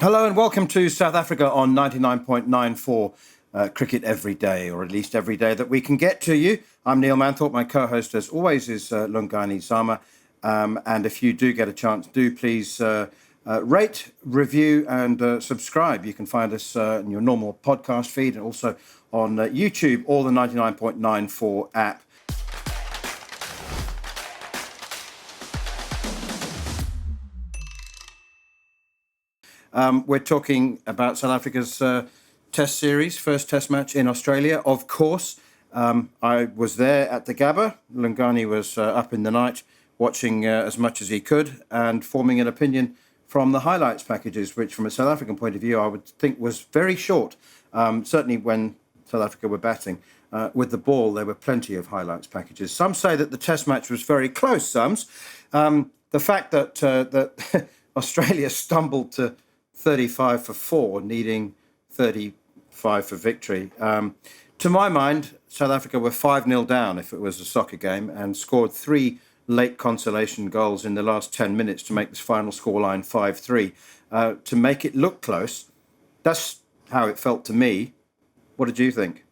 Hello and welcome to South Africa on 99.94 Cricket Every Day, or at least every day that we can get to you. I'm Neil Manthorpe. My co-host, as always, is Lungani Zama. And if you do get a chance, do please rate, review and subscribe. You can find us in your normal podcast feed and also on YouTube or the 99.94 app. We're talking about South Africa's Test series, first Test match in Australia, of course. I was there at the Gabba. Lungani was up in the night watching as much as he could and forming an opinion from the highlights packages, which from a South African point of view, I would think was very short. Certainly when South Africa were batting with the ball, there were plenty of highlights packages. Some say that the Test match was very close, Sums. The fact that Australia stumbled to 35 for 4, needing 35 for victory. To my mind, South Africa were 5-0 down if it was a soccer game and scored 3 late consolation goals in the last 10 minutes to make this final scoreline 5-3. To make it look close, that's how it felt to me. What did you think?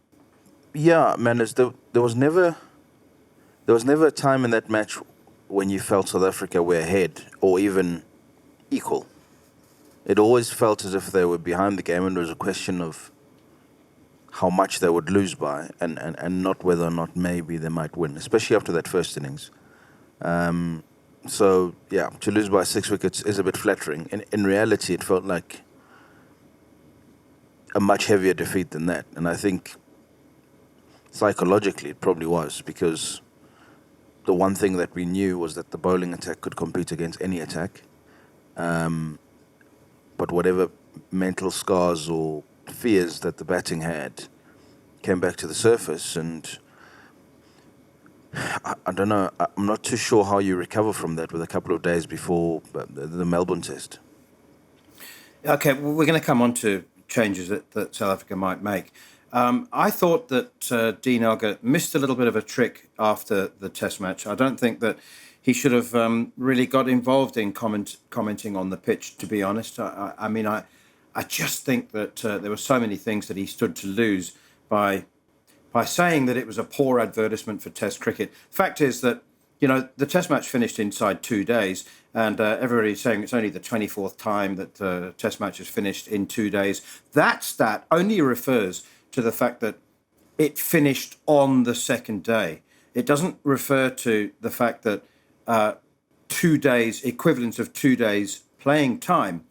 Yeah, man, there was never a time in that match when you felt South Africa were ahead or even equal. It always felt as if they were behind the game and it was a question of how much they would lose by and not whether or not maybe they might win, especially after that first innings. So, yeah, to lose by 6 wickets is a bit flattering. In reality, it felt like a much heavier defeat than that. And I think psychologically it probably was, because the one thing that we knew was that the bowling attack could compete against any attack. But whatever mental scars or fears that the batting had came back to the surface, and I don't know, I'm not too sure how you recover from that with a couple of days before the Melbourne Test. Okay, well, we're going to come on to changes that South Africa might make. I thought that Dean Elgar missed a little bit of a trick after the Test match. I don't think that he should have really got involved in commenting on the pitch, to be honest. I just think that there were so many things that he stood to lose by saying that it was a poor advertisement for Test cricket. Fact is that, the Test match finished inside 2 days, and everybody's saying it's only the 24th time that the Test match has finished in 2 days. That stat only refers to the fact that it finished on the second day. It doesn't refer to the fact that 2 days, equivalent of 2 days playing time.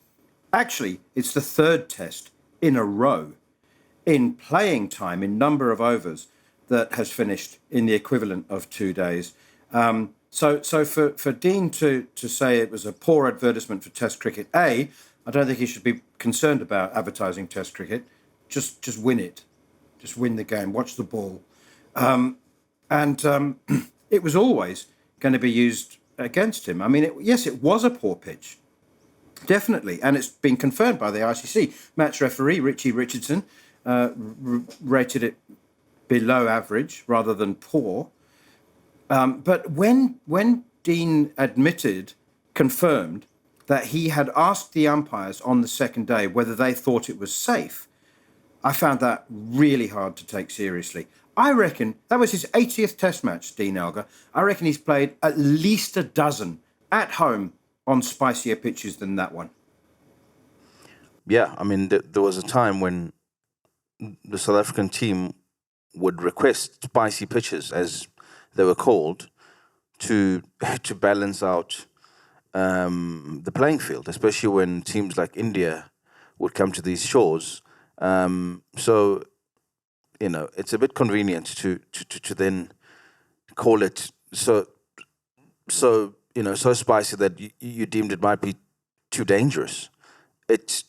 Actually, it's the third Test in a row in playing time, in number of overs, that has finished in the equivalent of 2 days. So for Dean to say it was a poor advertisement for Test cricket, I don't think he should be concerned about advertising Test cricket. Just win it. Just win the game. Watch the ball. It was always going to be used against him. I mean, yes, it was a poor pitch, definitely, and it's been confirmed by the ICC. Match referee Richie Richardson rated it below average rather than poor. But when Dean confirmed that he had asked the umpires on the second day whether they thought it was safe, I found that really hard to take seriously. I reckon that was his 80th Test match, Dean Elgar. I reckon he's played at least a dozen at home on spicier pitches than that one. Yeah, I mean, there was a time when the South African team would request spicy pitches, as they were called, to balance out the playing field, especially when teams like India would come to these shores. So, it's a bit convenient to then call it so spicy that you deemed it might be too dangerous. It's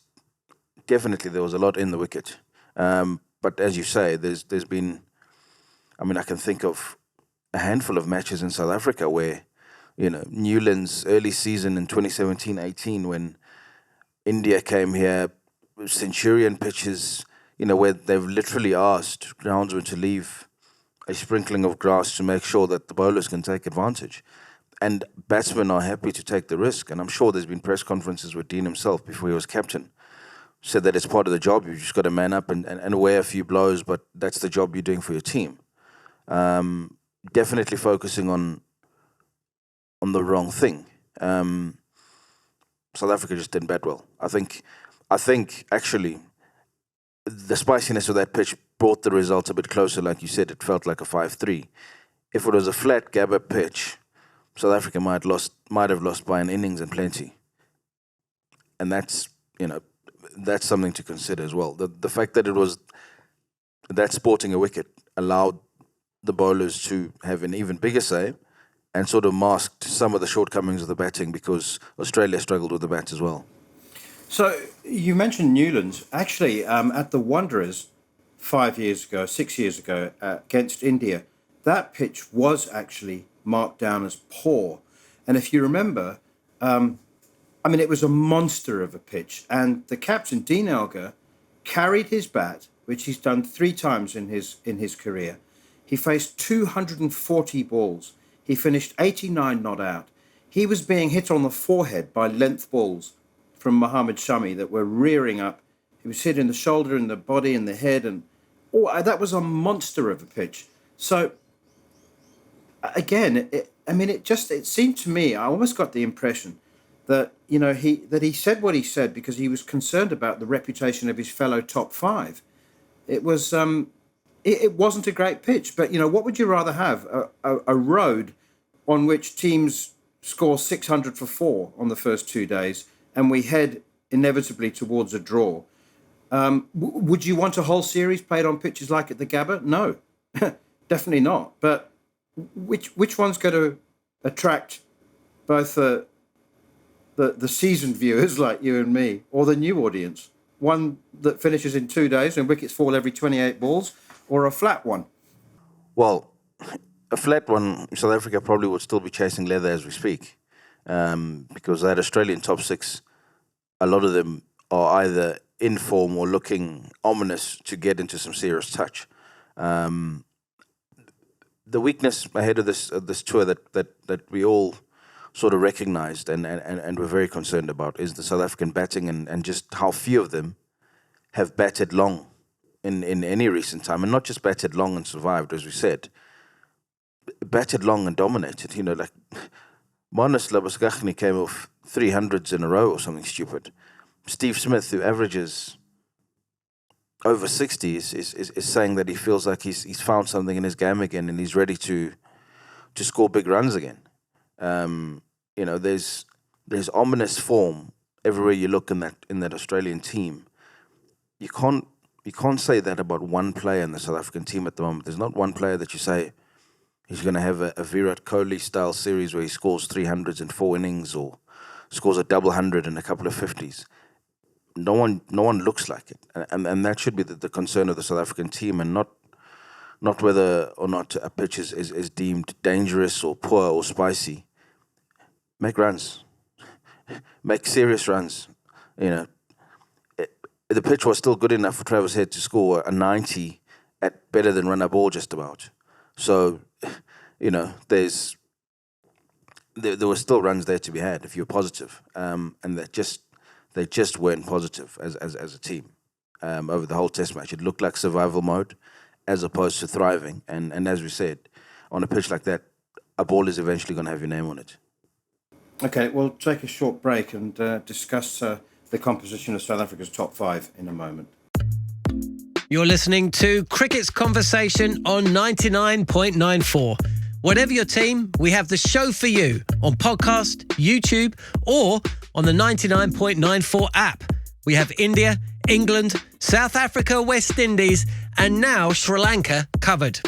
definitely, there was a lot in the wicket. But as you say, there's been, I can think of a handful of matches in South Africa where, Newland's early season in 2017-18, when India came here, Centurion pitches, where they've literally asked groundsmen to leave a sprinkling of grass to make sure that the bowlers can take advantage. And batsmen are happy to take the risk. And I'm sure there's been press conferences with Dean himself before he was captain, said that it's part of the job. You've just got to man up and wear a few blows, but that's the job you're doing for your team. Definitely focusing on the wrong thing. South Africa just didn't bat well. I think actually the spiciness of that pitch brought the results a bit closer. Like you said, it felt like a 5-3. If it was a flat Gabba pitch, South Africa might have lost by an innings and plenty. And that's something to consider as well. The fact that it was that sporting a wicket allowed the bowlers to have an even bigger say and sort of masked some of the shortcomings of the batting because Australia struggled with the bats as well. So you mentioned Newlands. Actually, at the Wanderers 6 years ago, against India, that pitch was actually marked down as poor. And if you remember, it was a monster of a pitch. And the captain, Dean Elgar, carried his bat, which he's done 3 times in his career. He faced 240 balls. He finished 89 not out. He was being hit on the forehead by length balls from Mohammed Shami that were rearing up. He was hit in the shoulder, in the body, in the head, and that was a monster of a pitch. So again, it seemed to me, I almost got the impression that he said what he said because he was concerned about the reputation of his fellow top 5. It was it wasn't a great pitch, but what would you rather have? A road on which teams score 600 for 4 on the first 2 days, and we head inevitably towards a draw. Would you want a whole series played on pitches like at the Gabba? No, definitely not. But which one's going to attract both the seasoned viewers like you and me, or the new audience? One that finishes in 2 days and wickets fall every 28 balls, or a flat one? Well, a flat one, South Africa probably would still be chasing leather as we speak, because that Australian top 6, a lot of them are either in form or looking ominous to get into some serious touch. The weakness ahead of this tour that we all sort of recognised and were very concerned about is the South African batting and just how few of them have batted long in any recent time, and not just batted long and survived, as we said, batted long and dominated. Like Manus Labuschagne came off 300s in a row or something stupid. Steve Smith, who averages over 60, is saying that he feels like he's found something in his game again and he's ready to score big runs again. There's ominous form everywhere you look in that Australian team. You can't say that about one player in the South African team at the moment. There's not one player that you say he's going to have a Virat Kohli style series where he scores 300s in 4 innings or scores a double hundred and a couple of 50s. No one looks like it, and that should be the concern of the South African team, and not whether or not a pitch is deemed dangerous or poor or spicy. Make runs, make serious runs. The pitch was still good enough for Travis Head to score a 90 at better than run-up ball just about. So, there were still runs there to be had if you're positive, and they just weren't positive as a team over the whole Test match. It looked like survival mode as opposed to thriving. And as we said, on a pitch like that, a ball is eventually going to have your name on it. Okay, we'll take a short break and discuss the composition of South Africa's top 5 in a moment. You're listening to Cricket's Conversation on 99.94. Whatever your team, we have the show for you on podcast, YouTube, or on the 99.94 app. We have India, England, South Africa, West Indies, and now Sri Lanka covered.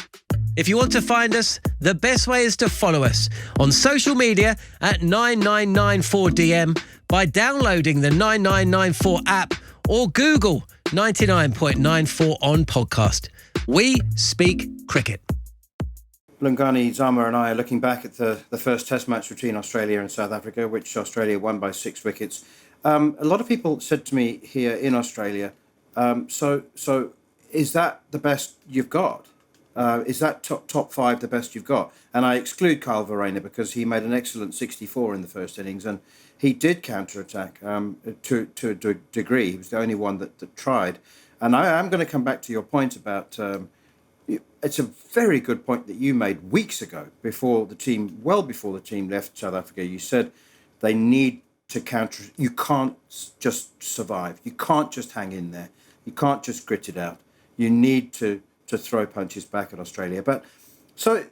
If you want to find us, the best way is to follow us on social media at 9994DM by downloading the 9994 app or Google 99.94 on podcast. We speak cricket. Lungani Zama and I are looking back at the first Test match between Australia and South Africa, which Australia won by 6 wickets. A lot of people said to me here in Australia, so is that the best you've got? Is that top five the best you've got? And I exclude Kyle Verreynne because he made an excellent 64 in the first innings, and he did counter-attack to a degree. He was the only one that tried. And I am going to come back to your point about it's a very good point that you made weeks ago, well before the team left South Africa. You said they need to counter. You can't just survive. You can't just hang in there. You can't just grit it out. You need to throw punches back at Australia. But so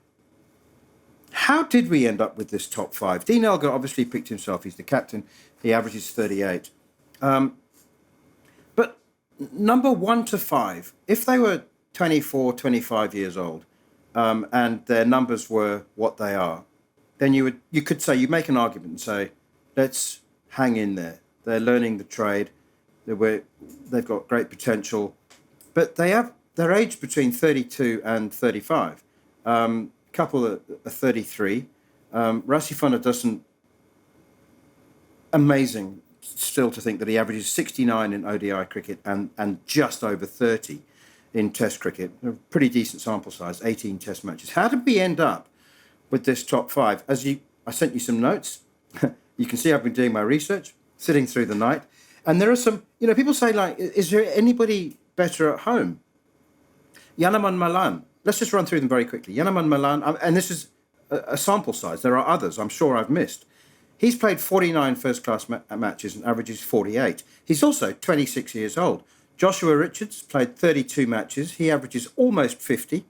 how did we end up with this top five? Dean Elgar obviously picked himself. He's the captain. He averages 38. But number 1 to 5, if they were 24, 25 years old, and their numbers were what they are, then you could say, you make an argument and say, let's hang in there. They're learning the trade. They've got great potential, but they're aged between 32 and 35. Couple are 33. Rasifana doesn't. Amazing still to think that he averages 69 in ODI cricket and just over 30 in Test cricket. A pretty decent sample size, 18 Test matches. How did we end up with this top five? I sent you some notes. You can see I've been doing my research, sitting through the night. And there are some, people say, like, is there anybody better at home? Yanaman Malan. Let's just run through them very quickly. Yanaman Malan, and this is a sample size. There are others I'm sure I've missed. He's played 49 first-class matches and averages 48. He's also 26 years old. Joshua Richards played 32 matches. He averages almost 50.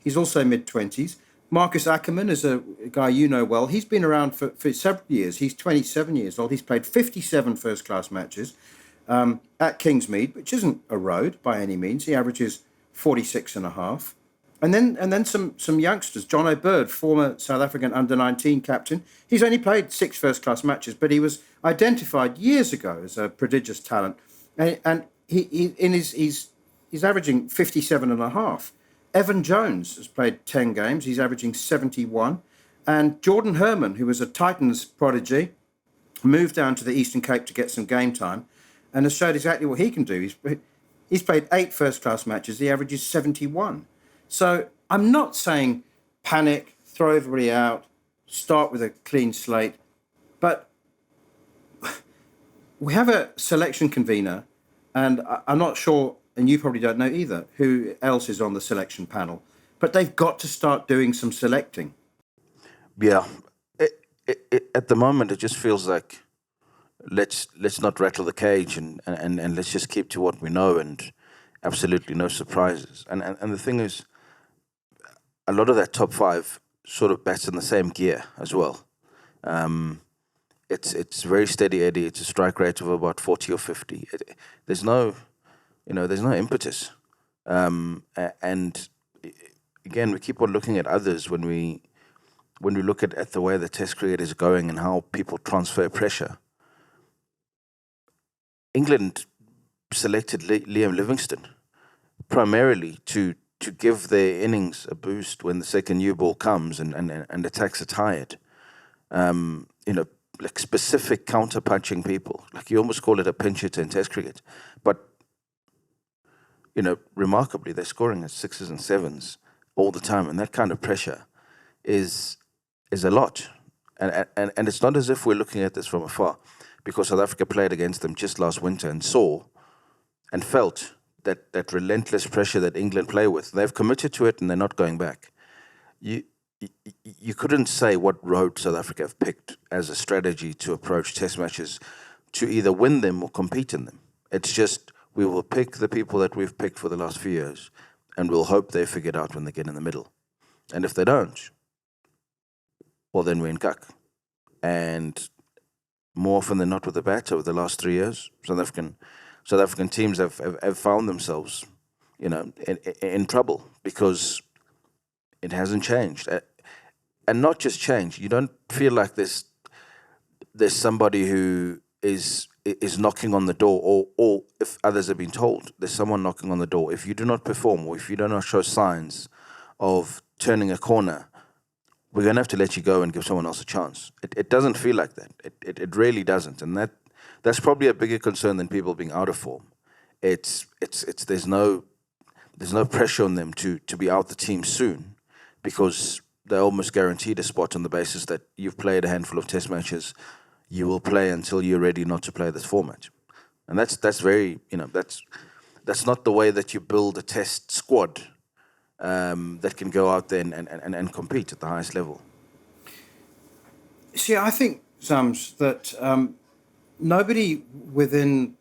He's also mid-20s. Marcus Ackerman is a guy you know well. He's been around for several years. He's 27 years old. He's played 57 first-class matches at Kingsmead, which isn't a road by any means. He averages 46 and a half. And then some youngsters. John O'Bird, former South African under-19 captain. He's only played 6 first-class matches, but he was identified years ago as a prodigious talent. And he's averaging 57 and a half. Evan Jones has played 10 games. He's averaging 71. And Jordan Herman, who was a Titans prodigy, moved down to the Eastern Cape to get some game time and has showed exactly what he can do. He's played 8 first-class matches. He averages 71. So I'm not saying panic, throw everybody out, start with a clean slate. But we have a selection convener, and I'm not sure, and you probably don't know either, who else is on the selection panel. But they've got to start doing some selecting. Yeah. At the moment, it just feels like let's not rattle the cage and let's just keep to what we know and absolutely no surprises. And the thing is, a lot of that top 5 sort of bats in the same gear as well. It's very steady Eddie. It's a strike rate of about 40 or 50. There's no impetus. And again, we keep on looking at others when we look at the way the Test cricket is going and how people transfer pressure. England selected Liam Livingstone primarily to give their innings a boost when the second new ball comes and attacks are tired. Like specific counter-punching people. Like you almost call it a pinch hitter in Test cricket. But, remarkably, they're scoring at 6s and 7s all the time. And that kind of pressure is a lot. And it's not as if we're looking at this from afar, because South Africa played against them just last winter and saw and felt that relentless pressure that England play with. They've committed to it and they're not going back. You couldn't say what road South Africa have picked as a strategy to approach Test matches to either win them or compete in them. It's just we will pick the people that we've picked for the last few years and we'll hope they figure it out when they get in the middle. And if they don't, well, then we're in cuck. And more often than not with the bat over the last 3 years, South African teams have found themselves, in trouble because it hasn't changed. And not just changed. You don't feel like there's somebody who is knocking on the door, or if others have been told, there's someone knocking on the door. If you do not perform, or if you do not show signs of turning a corner, we're going to have to let you go and give someone else a chance. It doesn't feel like that. It really doesn't. And that's probably a bigger concern than people being out of form. There's there's no pressure on them to be out the team soon, because they're almost guaranteed a spot on the basis that you've played a handful of test matches. You will play until you're ready not to play this format. And that's very, that's not the way that you build a test squad that can go out there and compete at the highest level. See, I think, Sams, that nobody within,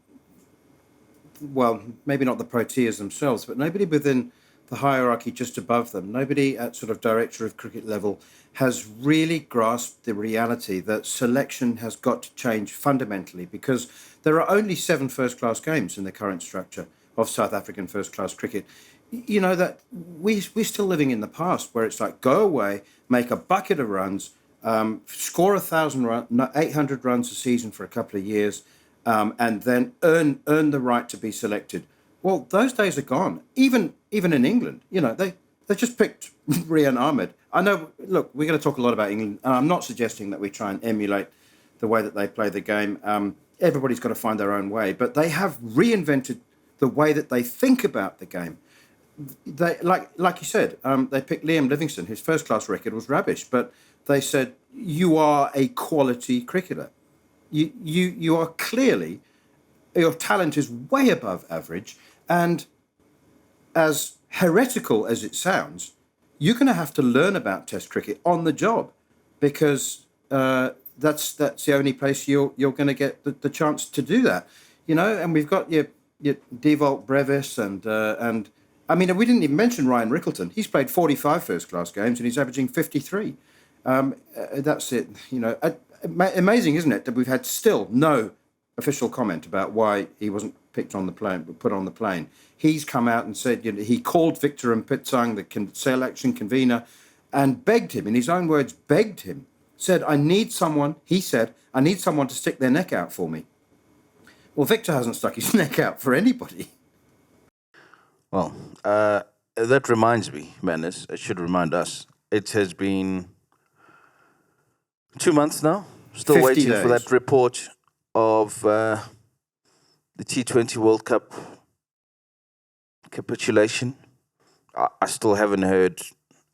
well, maybe not the Proteas themselves, but nobody within the hierarchy just above them, nobody at sort of director of cricket level has really grasped the reality that selection has got to change fundamentally, because there are only 7 first-class games in the current structure of South African first-class cricket. You know, that we're still living in the past, where it's like, go away, make a bucket of runs, score 1,000 runs, 800 runs a season for a couple of years, and then earn the right to be selected. Well, those days are gone. Even in England, they just picked Rian Ahmed. I know. Look, we're going to talk a lot about England, and I'm not suggesting that we try and emulate the way that they play the game. Everybody's got to find their own way, but they have reinvented the way that they think about the game. They, like you said, they picked Liam Livingstone. His first-class record was rubbish, but they said, you are a quality cricketer. You are clearly, your talent is way above average, and as heretical as it sounds, you're going to have to learn about Test cricket on the job, because that's the only place you're going to get the chance to do that. And we've got your Devolt Brevis and I mean, we didn't even mention Ryan Rickleton. He's played 45 first-class games and he's averaging 53. That's it. Amazing, isn't it, that we've had still no official comment about why he wasn't picked on the plane, put on the plane. He's come out and said, he called Victor Mpitsang, the selection convener, and begged him, in his own words, begged him, said, I need someone to stick their neck out for me. Well, Victor hasn't stuck his neck out for anybody. Well, that reminds me, Manus, it should remind us, it has been 2 months now, still waiting days. for that report of the T20 World Cup capitulation. I still haven't heard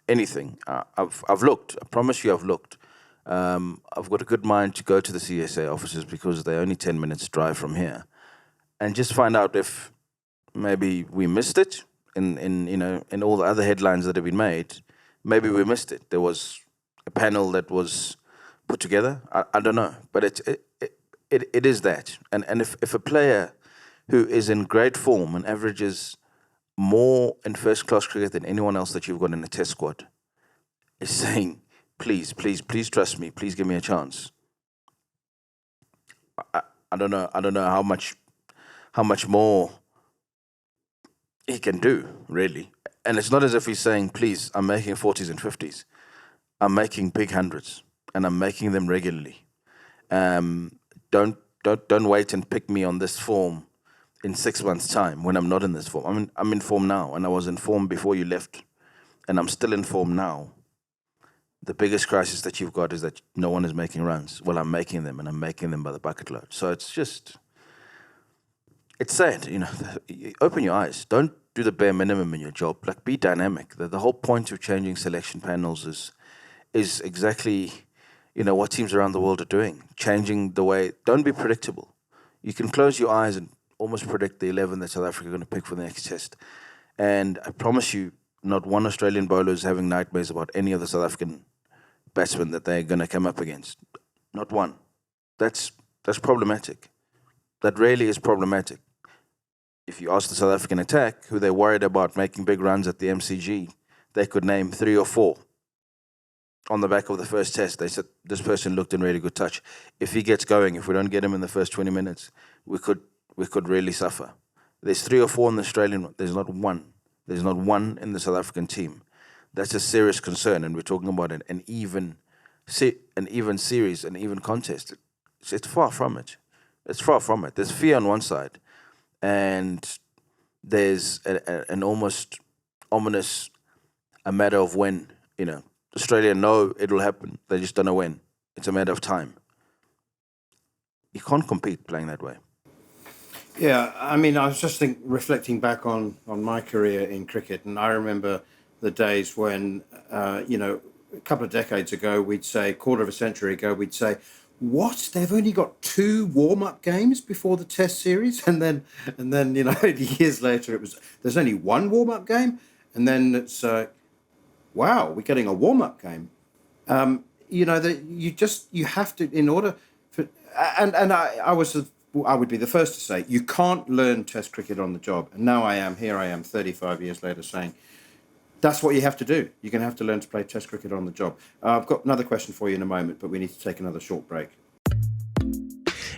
anything. I've looked. I promise you I've looked. I've got a good mind to go to the CSA offices, because they're only 10 minutes drive from here, and just find out if maybe we missed it in all the other headlines that have been made. Maybe we missed it. There was a panel that was put together. I don't know, but it is that. And if a player who is in great form and averages more in first-class cricket than anyone else that you've got in a test squad is saying, please trust me, please give me a chance, I don't know how much more he can do, really. And it's not as if he's saying, please, I'm making 40s and 50s. I'm making big hundreds, and I'm making them regularly. Don't wait and pick me on this form in 6 months' time when I'm not in this form. I'm in form now, and I was in form before you left, and I'm still in form now. The biggest crisis that you've got is that no one is making runs. Well, I'm making them, and I'm making them by the bucket load. So it's sad, open your eyes. Don't do the bare minimum in your job. Like, be dynamic. The whole point of changing selection panels is exactly, what teams around the world are doing. Changing the way, don't be predictable. You can close your eyes and almost predict the 11 that South Africa are going to pick for the next test. And I promise you, not one Australian bowler is having nightmares about any of the South African batsmen that they're going to come up against. Not one. That's problematic. That really is problematic. If you ask the South African attack who they're worried about making big runs at the MCG, they could name 3 or 4. On the back of the first test, they said, this person looked in really good touch. If he gets going, if we don't get him in the first 20 minutes, we could really suffer. There's 3 or 4 in the Australian one. There's not one. There's not one in the South African team. That's a serious concern, and we're talking about an even series, an even contest. It's far from it. It's far from it. There's fear on one side, and there's an almost ominous a matter of when. Australia know it'll happen. They just don't know when. It's a matter of time. You can't compete playing that way. Yeah, I mean, I was just reflecting back on my career in cricket, and I remember the days when, a couple of decades ago, we'd say, quarter of a century ago, we'd say, "What? They've only got two warm-up games before the Test series," and then years later, it was there's only one warm-up game, and then it's wow, we're getting a warm-up game. That you have to in order for and I would be the first to say you can't learn Test cricket on the job, and now I am 35 years later saying that's what you have to do. You're going to have to learn to play Test cricket on the job. I've got another question for you in a moment, but we need to take another short break.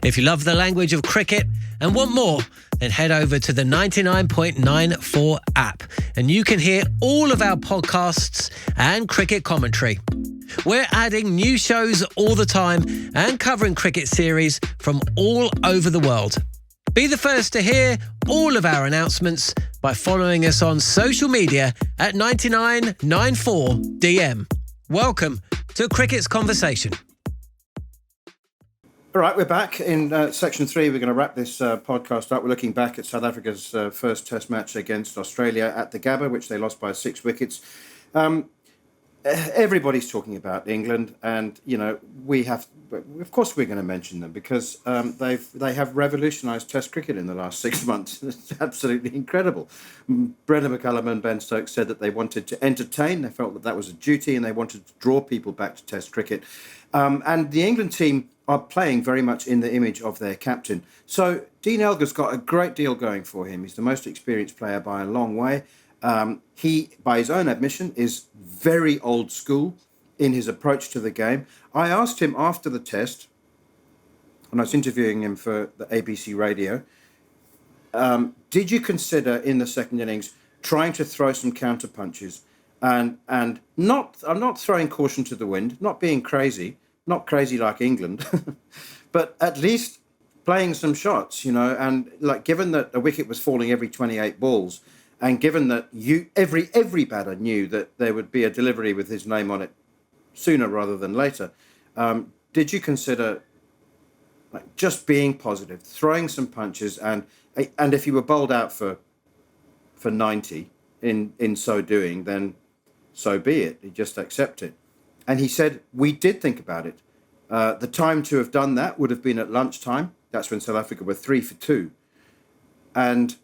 If you love the language of cricket and want more, then head over to the 99.94 app and you can hear all of our podcasts and cricket commentary. We're adding new shows all the time and covering cricket series from all over the world. Be the first to hear all of our announcements by following us on social media at 9994DM. Welcome to Cricket's Conversation. All right, we're back in section 3. We're going to wrap this podcast up. We're looking back at South Africa's first Test match against Australia at the Gabba, which they lost by 6 wickets. Everybody's talking about England, and we have. Of course, we're going to mention them because they have revolutionised Test cricket in the last 6 months. It's absolutely incredible. Brendan McCullum and Ben Stokes said that they wanted to entertain. They felt that was a duty, and they wanted to draw people back to Test cricket. And the England team are playing very much in the image of their captain. So Dean Elgar's got a great deal going for him. He's the most experienced player by a long way. He, by his own admission, is very old school in his approach to the game. I asked him after the Test, when I was interviewing him for the ABC radio, did you consider in the second innings trying to throw some counter punches and not? I'm not throwing caution to the wind, not being crazy, not crazy like England, but at least playing some shots, and like given that a wicket was falling every 28 balls. And given that every batter knew that there would be a delivery with his name on it sooner rather than later, did you consider just being positive, throwing some punches, and if you were bowled out for 90 in so doing, then so be it. You just accept it. And he said we did think about it. The time to have done that would have been at lunchtime. That's when South Africa were 3 for 2, and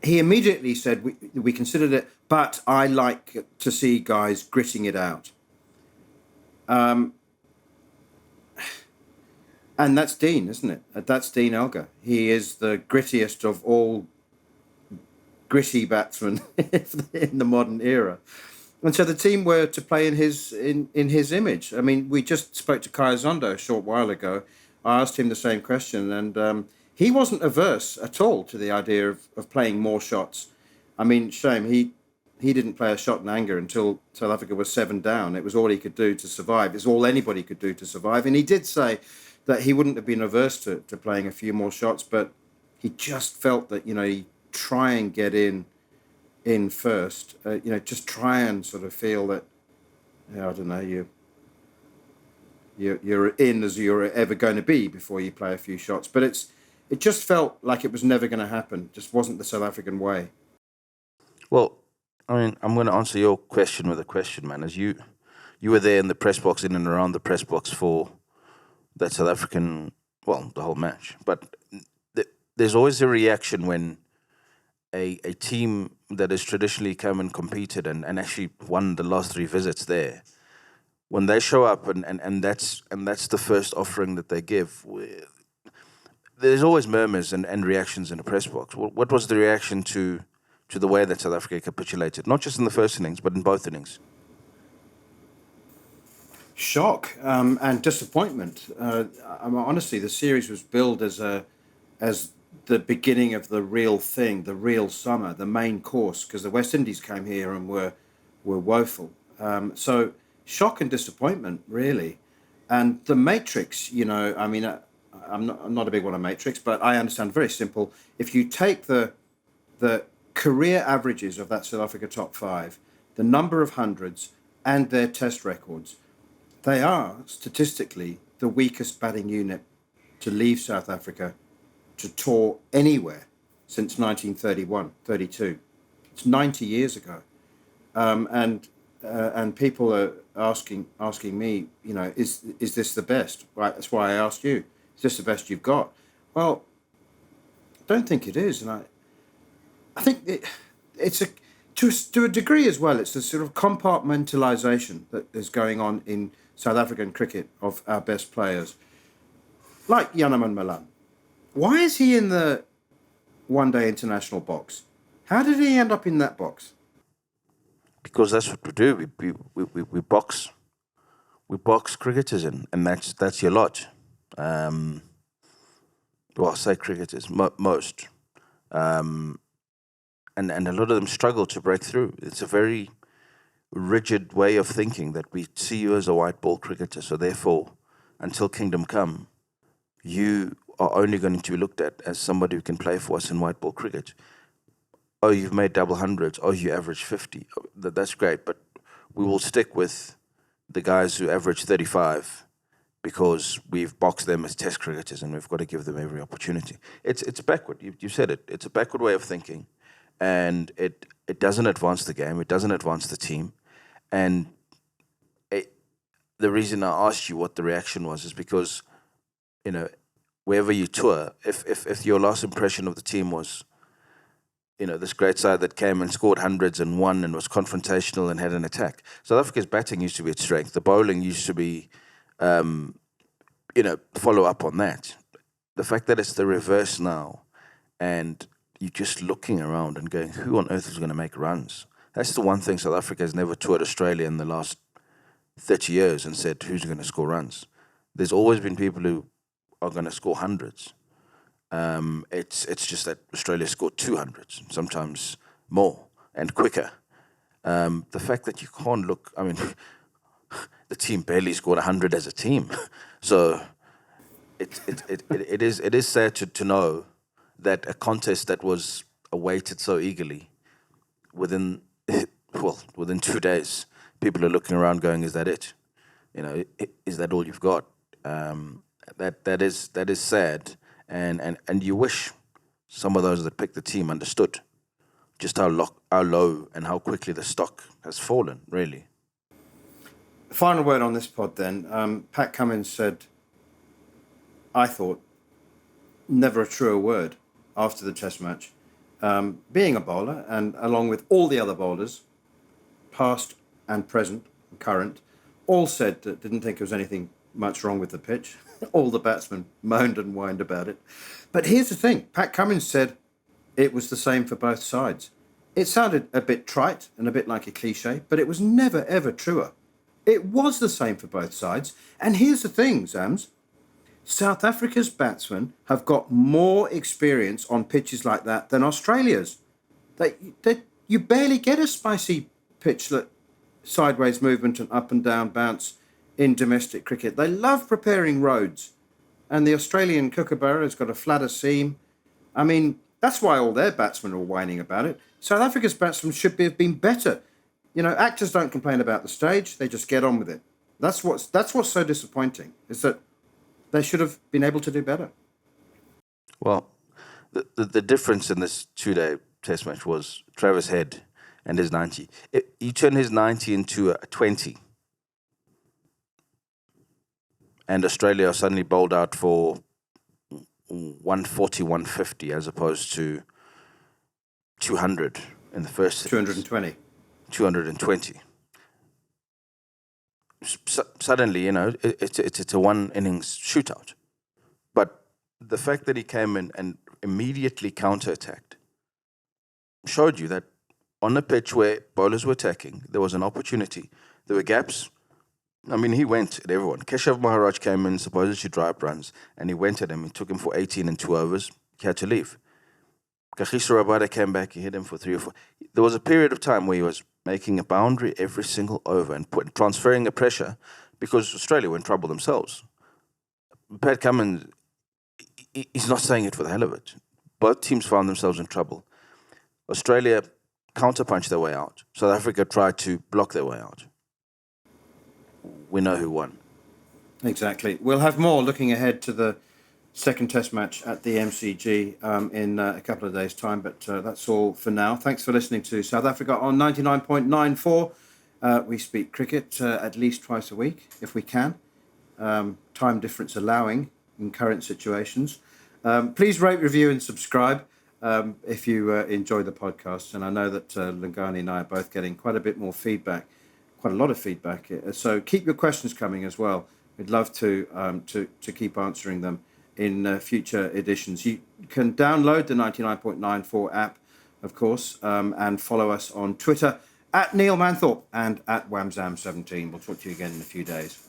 he immediately said, we considered it, but I like to see guys gritting it out. And that's Dean, isn't it? That's Dean Elgar. He is the grittiest of all gritty batsmen in the modern era. And so the team were to play in his image. I mean, we just spoke to Kaya Zondo a short while ago. I asked him the same question, and he wasn't averse at all to the idea of playing more shots. I mean, shame, he didn't play a shot in anger until South Africa was 7 down. It was all he could do to survive. It's all anybody could do to survive. And he did say that he wouldn't have been averse to playing a few more shots, but he just felt that, he'd try and get in first. Just try and sort of feel that, I don't know, you're in as you're ever going to be before you play a few shots. But it just felt like it was never going to happen. Just wasn't the South African way. Well, I mean, I'm going to answer your question with a question, man. As you were there in the press box, in and around the press box for that South African, well, the whole match. But there's always a reaction when a team that has traditionally come and competed and actually won the last 3 visits there, when they show up and that's the first offering that they give. There's always murmurs and reactions in the press box. What was the reaction to the way that South Africa capitulated, not just in the first innings, but in both innings? Shock and disappointment. Honestly, the series was billed as the beginning of the real thing, the real summer, the main course, because the West Indies came here and were woeful. So shock and disappointment, really. And the matrix, I mean, I'm not a big one on matrix, but I understand very simple. If you take the career averages of that South Africa top 5, the number of hundreds and their Test records, they are statistically the weakest batting unit to leave South Africa to tour anywhere since 1931, 32. It's 90 years ago. And people are asking me, is this the best? Right, that's why I asked you, is this the best you've got? Well, I don't think it is, and I think it's to a degree as well. It's the sort of compartmentalisation that is going on in South African cricket of our best players, like Janneman Malan. Why is he in the one-day international box? How did he end up in that box? Because that's what we do. We box cricketers in, and that's your lot. Well, I say cricketers, most, and a lot of them struggle to break through. It's a very rigid way of thinking that we see you as a white ball cricketer. So therefore, until kingdom come, you are only going to be looked at as somebody who can play for us in white ball cricket. Oh, you've made double hundreds. Oh, you average 50. That's great, but we will stick with the guys who average 35 because we've boxed them as test cricketers and we've got to give them every opportunity. It's backward. You said it. It's a backward way of thinking, and it doesn't advance the game. It doesn't advance the team. And the reason I asked you what the reaction was is because, wherever you tour, if your last impression of the team was, this great side that came and scored hundreds and won and was confrontational and had an attack. South Africa's batting used to be its strength. The bowling used to be, follow up on that. The fact that it's the reverse now, and you're just looking around and going, who on earth is going to make runs? That's the one thing South Africa has never toured Australia in the last 30 years and said, who's going to score runs? There's always been people who are going to score hundreds. It's just that Australia scored 200s, sometimes more and quicker. The fact that you can't look, the team barely scored 100 as a team, so it is sad to know that a contest that was awaited so eagerly, within 2 days, people are looking around going, is that it? Is that all you've got? That is sad. And you wish some of those that picked the team understood just how low and how quickly the stock has fallen, really. Final word on this pod then. Pat Cummins said, I thought, never a truer word after the Test match. Being a bowler, and along with all the other bowlers, past and present and current, all said that didn't think there was anything much wrong with the pitch. All the batsmen moaned and whined about it. But here's the thing. Pat Cummins said it was the same for both sides. It sounded a bit trite and a bit like a cliche, but it was never, ever truer. It was the same for both sides. And here's the thing, Zams. South Africa's batsmen have got more experience on pitches like that than Australia's. You barely get a spicy pitch that sideways movement and up and down bounce in domestic cricket. They love preparing roads. And the Australian kookaburra has got a flatter seam. That's why all their batsmen are whining about it. South Africa's batsmen should have been better. Actors don't complain about the stage. They just get on with it. That's what's so disappointing, is that they should have been able to do better. Well, the difference in this 2-day Test match was Travis Head and his 90. He turned his 90 into a 20. And Australia suddenly bowled out for 140, 150 as opposed to 200 in the first 220. 220. Suddenly, it's a one innings shootout. But the fact that he came in and immediately counterattacked showed you that on a pitch where bowlers were attacking, there was an opportunity. There were gaps. He went at everyone. Keshav Maharaj came in, supposedly to drive runs, and he went at him. He took him for 18 and 2 overs. He had to leave. Kagiso Rabada came back. He hit him for 3 or 4. There was a period of time where he was making a boundary every single over and transferring the pressure because Australia were in trouble themselves. Pat Cummins, he's not saying it for the hell of it. Both teams found themselves in trouble. Australia counterpunched their way out. South Africa tried to block their way out. We know who won. Exactly. We'll have more looking ahead to the second test match at the MCG in a couple of days' time. But that's all for now. Thanks for listening to South Africa on 99.94. We speak cricket at least twice a week, if we can. Time difference allowing in current situations. Please rate, review and subscribe if you enjoy the podcast. And I know that Lungani and I are both getting quite a bit more feedback, quite a lot of feedback. So keep your questions coming as well. We'd love to keep answering them in future editions. You can download the 99.94 app, of course, and follow us on Twitter at Neil Manthorpe and at Wamzam17. We'll talk to you again in a few days.